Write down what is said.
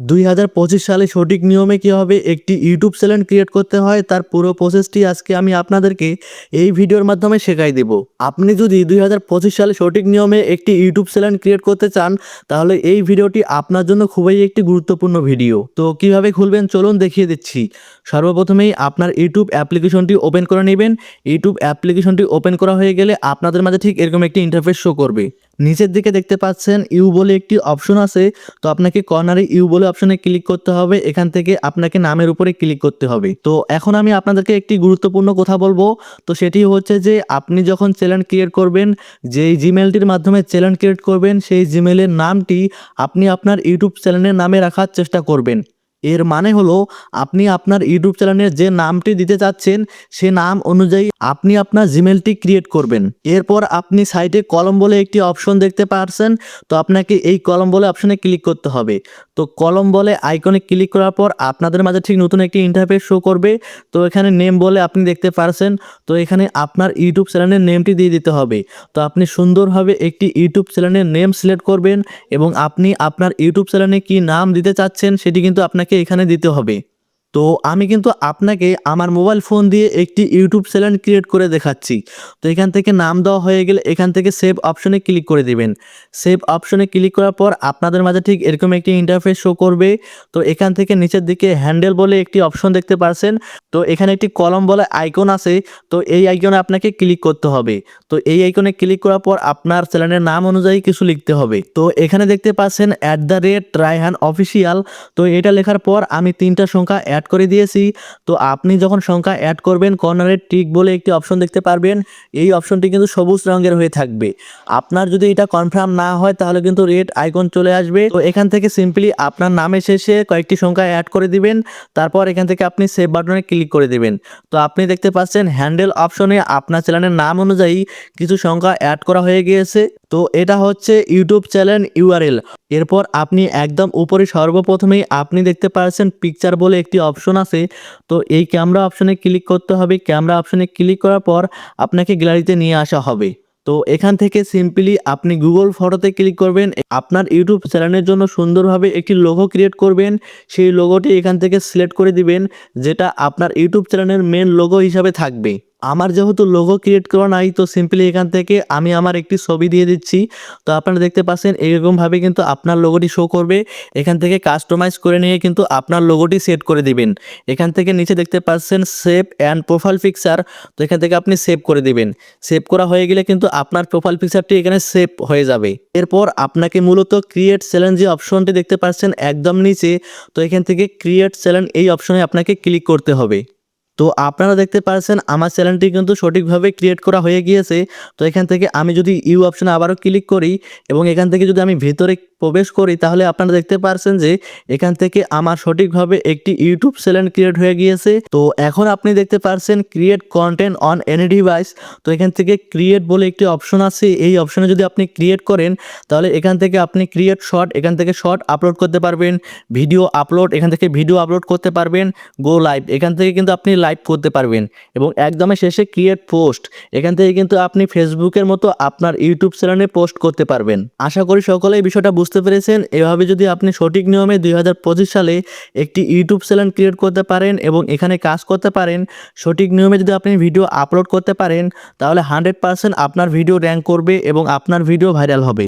2025 সালে সঠিক নিয়মে কীভাবে একটি ইউটিউব চ্যানেল ক্রিয়েট করতে হয় তার পুরো প্রসেসটি আজকে আমি আপনাদেরকে এই ভিডিওর মাধ্যমে শেখাই দেব। আপনি যদি 2025 সালে সঠিক নিয়মে একটি ইউটিউব চ্যানেল ক্রিয়েট করতে চান তাহলে এই ভিডিওটি আপনার জন্য খুবই একটি গুরুত্বপূর্ণ ভিডিও। তো কিভাবে খুলবেন চলুন দেখিয়ে দিচ্ছি। সর্বপ্রথমেই আপনার ইউটিউব অ্যাপ্লিকেশনটি ওপেন করে নেবেন। ইউটিউব অ্যাপ্লিকেশনটি ওপেন করা হয়ে গেলে আপনাদের মাঝে ঠিক এরকম একটি ইন্টারফেস শো করবে। নিচের দিকে দেখতে পাচ্ছেন ইউ বলে একটি অপশন আছে, তো আপনাকে কর্নারে ইউ বলে অপশনে ক্লিক করতে হবে। এখান থেকে আপনাকে নামের উপরে ক্লিক করতে হবে। তো এখন আমি আপনাদেরকে একটি গুরুত্বপূর্ণ কথা বলবো, তো সেটি হচ্ছে যে আপনি যখন চ্যানেল ক্রিয়েট করবেন, যেই জিমেলটির মাধ্যমে চ্যানেল ক্রিয়েট করবেন সেই জিমেলের নামটি আপনি আপনার ইউটিউব চ্যানেলের নামে রাখার চেষ্টা করবেন। এর মানে হলো আপনি আপনার ইউটিউব চ্যানেলের যে নামটি দিতে চাচ্ছেন সে নাম অনুযায়ী আপনি আপনার জিমেলটি ক্রিয়েট করবেন। এরপর আপনি সাইডে কলম বলে একটি অপশন দেখতে পাচ্ছেন, তো আপনাকে এই কলম বলে অপশনে ক্লিক করতে হবে। তো কলম বলে আইকনে ক্লিক করার পর আপনাদের মাঝে ঠিক নতুন একটি ইন্টারফেস শো করবে। তো এখানে নেম বলে আপনি দেখতে পারছেন, তো এখানে আপনার ইউটিউব চ্যানেলের নেমটি দিয়ে দিতে হবে। তো আপনি সুন্দরভাবে একটি ইউটিউব চ্যানেলের নেম সিলেক্ট করবেন এবং আপনি আপনার ইউটিউব চ্যানেলে কি নাম দিতে চাচ্ছেন সেটি কিন্তু আপনাকে এখানে দিতে হবে। তো আমি কিন্তু আপনাকে আমার মোবাইল ফোন দিয়ে একটি ইউটিউব চ্যানেল ক্রিয়েট করে দেখাচ্ছি। তো এখান থেকে নাম দেওয়া হয়ে গেলে এখান থেকে সেভ অপশনে ক্লিক করে দিবেন। সেভ অপশনে ক্লিক করার পর আপনাদের মাঝে ঠিক এরকম একটি ইন্টারফেস শো করবে। তো এখান থেকে নিচের দিকে হ্যান্ডেল বলে একটি অপশন দেখতে পাচ্ছেন, তো এখানে একটি কলম বলে আইকন আছে, তো এই আইকনে আপনাকে ক্লিক করতে হবে। তো এই আইকনে ক্লিক করার পর আপনার চ্যানেলের নাম অনুযায়ী কিছু লিখতে হবে। তো এখানে দেখতে পাচ্ছেন @রায়হান অফিসিয়াল, তো এটা লেখার পর আমি 3টা সংখ্যা অ্যাড করে দিয়েছি। তো আপনি যখন সংখ্যা অ্যাড করবেন কর্নারে টিক বলে একটি অপশন দেখতে পারবেন, এই অপশনটি কিন্তু সবুজ রঙের হয়ে থাকবে। আপনার যদি এটা কনফার্ম না হয় তাহলে কিন্তু রেড আইকন চলে আসবে। তো এখান থেকে সিম্পলি আপনার নামের শেষে কয়েকটি সংখ্যা অ্যাড করে দিবেন, তারপর এখান থেকে আপনি সেভ বাটনে ক্লিক করে দিবেন। তো আপনি দেখতে পাচ্ছেন হ্যান্ডেল অপশনে আপনার চ্যানেলের নাম অনুযায়ী কিছু সংখ্যা অ্যাড করা হয়ে গিয়েছে। তো এটা হচ্ছে ইউটিউব চ্যানেল ইউআরএল। এরপর আপনি একদম উপরে সর্বপ্রথমেই আপনি দেখতে পাচ্ছেন পিকচার বলে একটি অপশন আছে, তো এই ক্যামেরা অপশনে ক্লিক করতে হবে। ক্যামেরা অপশনে ক্লিক করার পর আপনাকে গ্যালারিতে নিয়ে আসা হবে। তো এখান থেকে সিম্পলি আপনি গুগল ফটোতে ক্লিক করবেন। আপনার ইউটিউব চ্যানেলের জন্য সুন্দরভাবে একটি লোগো ক্রিয়েট করবেন। সেই লোগোটি এখান থেকে সিলেক্ট করে দিবেন, যেটা আপনার ইউটিউব চ্যানেলের মেন লোগো হিসাবে থাকবে। আমার যেহেতু লোগো ক্রিয়েট করা নাই, তো সিম্পলি এখান থেকে আমি আমার একটি ছবি দিয়ে দিচ্ছি। তো আপনারা দেখতে পাচ্ছেন এরকমভাবে কিন্তু আপনার লোগোটি শো করবে। এখান থেকে কাস্টমাইজ করে নিয়ে কিন্তু আপনার লোগোটি সেট করে দিবেন। এখান থেকে নিচে দেখতে পাচ্ছেন সেভ অ্যান্ড প্রোফাইল পিকচার, তো এখান থেকে আপনি সেভ করে দিবেন। সেভ করা হয়ে গেলে কিন্তু আপনার প্রোফাইল পিকচারটি এখানে সেভ হয়ে যাবে। এরপর আপনাকে মূলত ক্রিয়েট চ্যানেল যে অপশনটি দেখতে পাচ্ছেন একদম নিচে, তো এখান থেকে ক্রিয়েট চ্যানেল এই অপশনে আপনাকে ক্লিক করতে হবে। তো আপনারা দেখতে পাচ্ছেন আমার চ্যানেলটি কিন্তু সঠিকভাবে ক্রিয়েট করা হয়ে গিয়েছে। তো এখান থেকে আমি যদি ইউ অপশনে আবারও ক্লিক করি এবং এখান থেকে যদি আমি ভেতরে প্রবেশ করি তাহলে আপনারা দেখতে পাচ্ছেন যে এখান থেকে আমার সঠিকভাবে একটি ইউটিউব চ্যানেল ক্রিয়েট হয়ে গিয়েছে। তো এখন আপনি দেখতে পাচ্ছেন create content on any device, তো এখান থেকে ক্রিয়েট বলে একটি অপশন আছে। এই অপশনে যদি আপনি ক্রিয়েট করেন তাহলে এখান থেকে আপনি ক্রিয়েট শর্ট, এখান থেকে শর্ট আপলোড করতে পারবেন। ভিডিও আপলোড, এখান থেকে ভিডিও আপলোড করতে পারবেন। গো লাইভ, এখান থেকে কিন্তু আপনি লাইভ করতে পারবেন। এবং একদমই শেষে ক্রিয়েট পোস্ট, এখান থেকে কিন্তু আপনি ফেসবুকের মতো আপনার ইউটিউব চ্যানেলে পোস্ট করতে পারবেন। আশা করি সকলেই বিষয়টা বুঝতে পেরেছেন। এভাবে যদি আপনি সঠিক নিয়মে 2025 সালে একটি ইউটিউব চ্যানেল ক্রিয়েট করতে পারেন এবং এখানে কাজ করতে পারেন, সঠিক নিয়মে যদি আপনি ভিডিও আপলোড করতে পারেন তাহলে 100% আপনার ভিডিও র্যাঙ্ক করবে এবং আপনার ভিডিও ভাইরাল হবে।